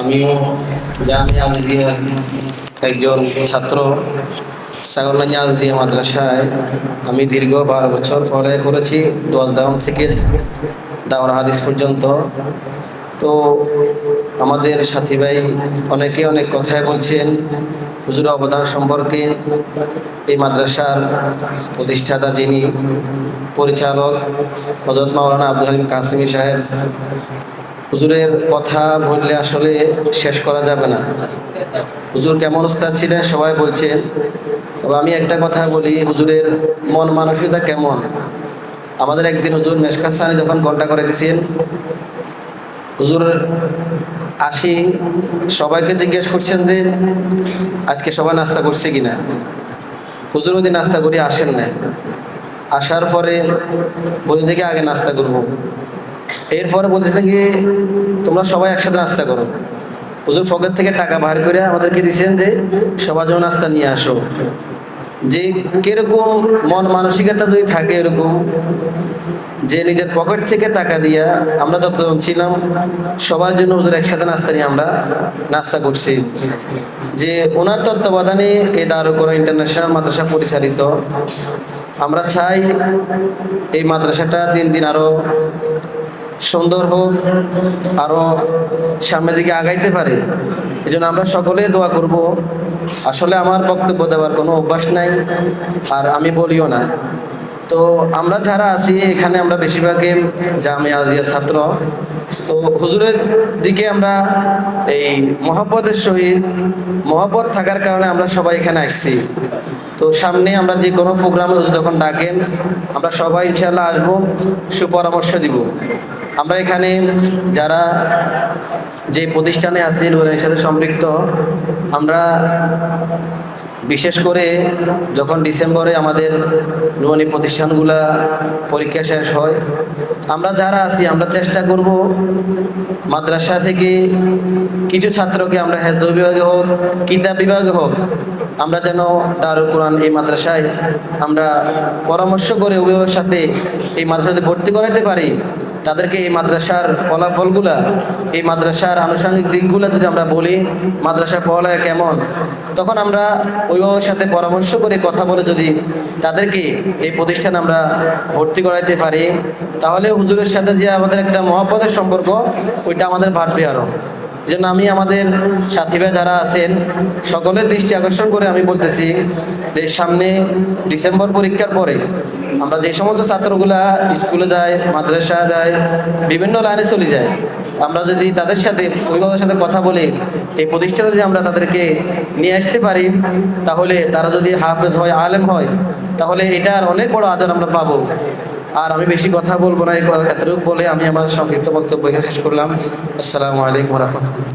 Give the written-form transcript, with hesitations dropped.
আমিও জামিয়া আজিজিয়ার একজন ছাত্র। ছাগলনাইয়া আজিজিয়া মাদ্রাসায় আমি দীর্ঘ 12 বছর পড়ালেখা করেছি, 10 দাওয়াম থেকে দাওরা হাদিস পর্যন্ত। তো আমাদের সাথী ভাই অনেকে অনেক কথাই বলছেন হুজুরের অবদান সম্পর্কে। এই মাদ্রাসার প্রতিষ্ঠাতা যিনি পরিচালক হযরত মাওলানা আব্দুল হালিম কাসেমী সাহেব, হুজুরের কথা বললে আসলে শেষ করা যাবে না। হুজুর কেমন উস্তাদ ছিলেন সবাই বলছেন, তবে আমি একটা কথা বলি, হুজুরের মন মানসিকতা কেমন। আমাদের একদিন হুজুর মেশকাত সানি যখন ঘন্টা করে দিয়েছেন, হুজুর আসি সবাইকে জিজ্ঞেস করছেন যে আজকে সবাই নাস্তা করছে কিনা। হুজুর ওই দিন নাস্তা করি আসেন না, আসার পরে ওই থেকে আগে নাস্তা করবো। এরপরে বলতেছেন কি তোমরা সবাই একসাথে নাস্তা করো। হুজুর পকেট থেকে টাকা বাহির করে আমাদেরকে দিচ্ছেন যে সবার জন্য নাস্তা নিয়ে আসো। যে কিরকম মন মানসিকতা যদি থাকে এরকম, যে নিজের পকেট থেকে টাকা দিয়া আমরা যতজন ছিলাম সবার জন্য হুজুর একসাথে নাস্তা নিয়ে আমরা নাস্তা করছি। যে ওনার তত্ত্বাবধানে এই দারুল কোরআন ইন্টারন্যাশনাল মাদ্রাসা পরিচালিত। আমরা চাই এই মাদ্রাসাটা দিন দিন আরো সুন্দর হোক, আরো সামনের দিকে আগাইতে পারে। এই জন্য আমরা সকলে দোয়া করব। আসলে আমার বক্তব্য দেওয়ার কোনো অভ্যাস নাই, আর আমি বলিও না। তো আমরা যারা আছি এখানে আমরা বেশিরভাগই জামিয়া আজিয়া ছাত্র। তো হুজুরের দিকে আমরা এই মহব্বতের সহিত মহব্বত থাকার কারণে আমরা সবাই এখানে আসছি। তো সামনে আমরা যে কোনো প্রোগ্রামে হুজুর যখন ডাকেন আমরা সবাই ইনশাআল্লাহ আসবো, সুপরামর্শ দিব। আমরা এখানে যারা যে প্রতিষ্ঠানে আছি ওদের সাথে সম্পৃক্ত, আমরা বিশেষ করে যখন ডিসেম্বরে আমাদের নুরানি প্রতিষ্ঠানগুলা পরীক্ষা শেষ হয়, আমরা যারা আছি আমরা চেষ্টা করব মাদ্রাসা থেকে কিছু ছাত্রকে আমরা হেফজ বিভাগে হোক, কিতাব বিভাগে হোক, আমরা যেন দারুল কোরআন এই মাদ্রাসায় আমরা পরামর্শ করে অভিভাবকের সাথে এই মাদ্রাসাতে ভর্তি করাতে পারি। তাদেরকে এই মাদ্রাসার ফলাফলগুলা, এই মাদ্রাসার আনুষঙ্গিক দিকগুলো যদি আমরা বলি মাদ্রাসার পড়ালেখা কেমন, তখন আমরা অভিভাবকের সাথে পরামর্শ করে কথা বলে যদি তাদেরকে এই প্রতিষ্ঠানে আমরা ভর্তি করাইতে পারি, তাহলে হুজুরের সাথে যে আমাদের একটা মহব্বতের সম্পর্ক ওইটা আমাদের বাড়বে আরও। এই জন্য আমি আমাদের সাথী ভাই যারা আছেন সকলের দৃষ্টি আকর্ষণ করে আমি বলতেছি যে সামনে ডিসেম্বর পরীক্ষার পরে আমরা যে সমস্ত ছাত্রগুলা স্কুলে যায়, মাদ্রাসা যায়, বিভিন্ন লাইনে চলে যায়, আমরা যদি তাদের সাথে অভিভাবকের সাথে কথা বলে এই প্রতিষ্ঠানে যদি আমরা তাদেরকে নিয়ে আসতে পারি, তাহলে তারা যদি হাফেজ হয়, আলেম হয়, তাহলে এটার অনেক বড় আদর আমরা পাবো। আর আমি বেশি কথা বলবো না, এতটুকু বলে আমি আমার সংক্ষিপ্ত বক্তব্য শেষ করলাম। আসসালামু আলাইকুম ওয়া রাহমাতুল্লাহ।